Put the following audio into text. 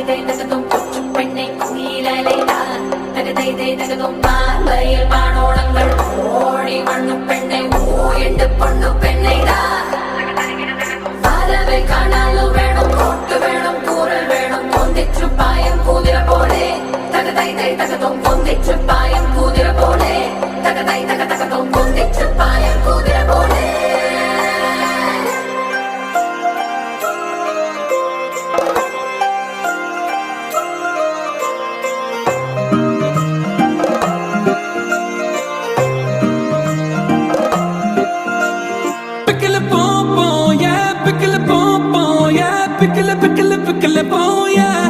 தை தகதும் கொச்சு பெண்ணை நீலலைடா தகதை தை தகதும் பார்வையில் வானோளங்கள் ஓடி மண்ணு பெண்ணை ஓயண்டு பொண்ணு பெண்ணைடா வரவை காணாலும் வேணும் கோட்டு வேணும் கூறல் வேணும் கொந்திச்சு பாயம் கூதிர போலே தகதை தை தகதும் கொந்திச்சு பாயம் கூதிர போலே தகதை தக தகதும் கொந்திச்சு பாயம் கூதிர போலே Pickle pom pom, yeah, pickle pom pom, yeah, pickle pom, yeah.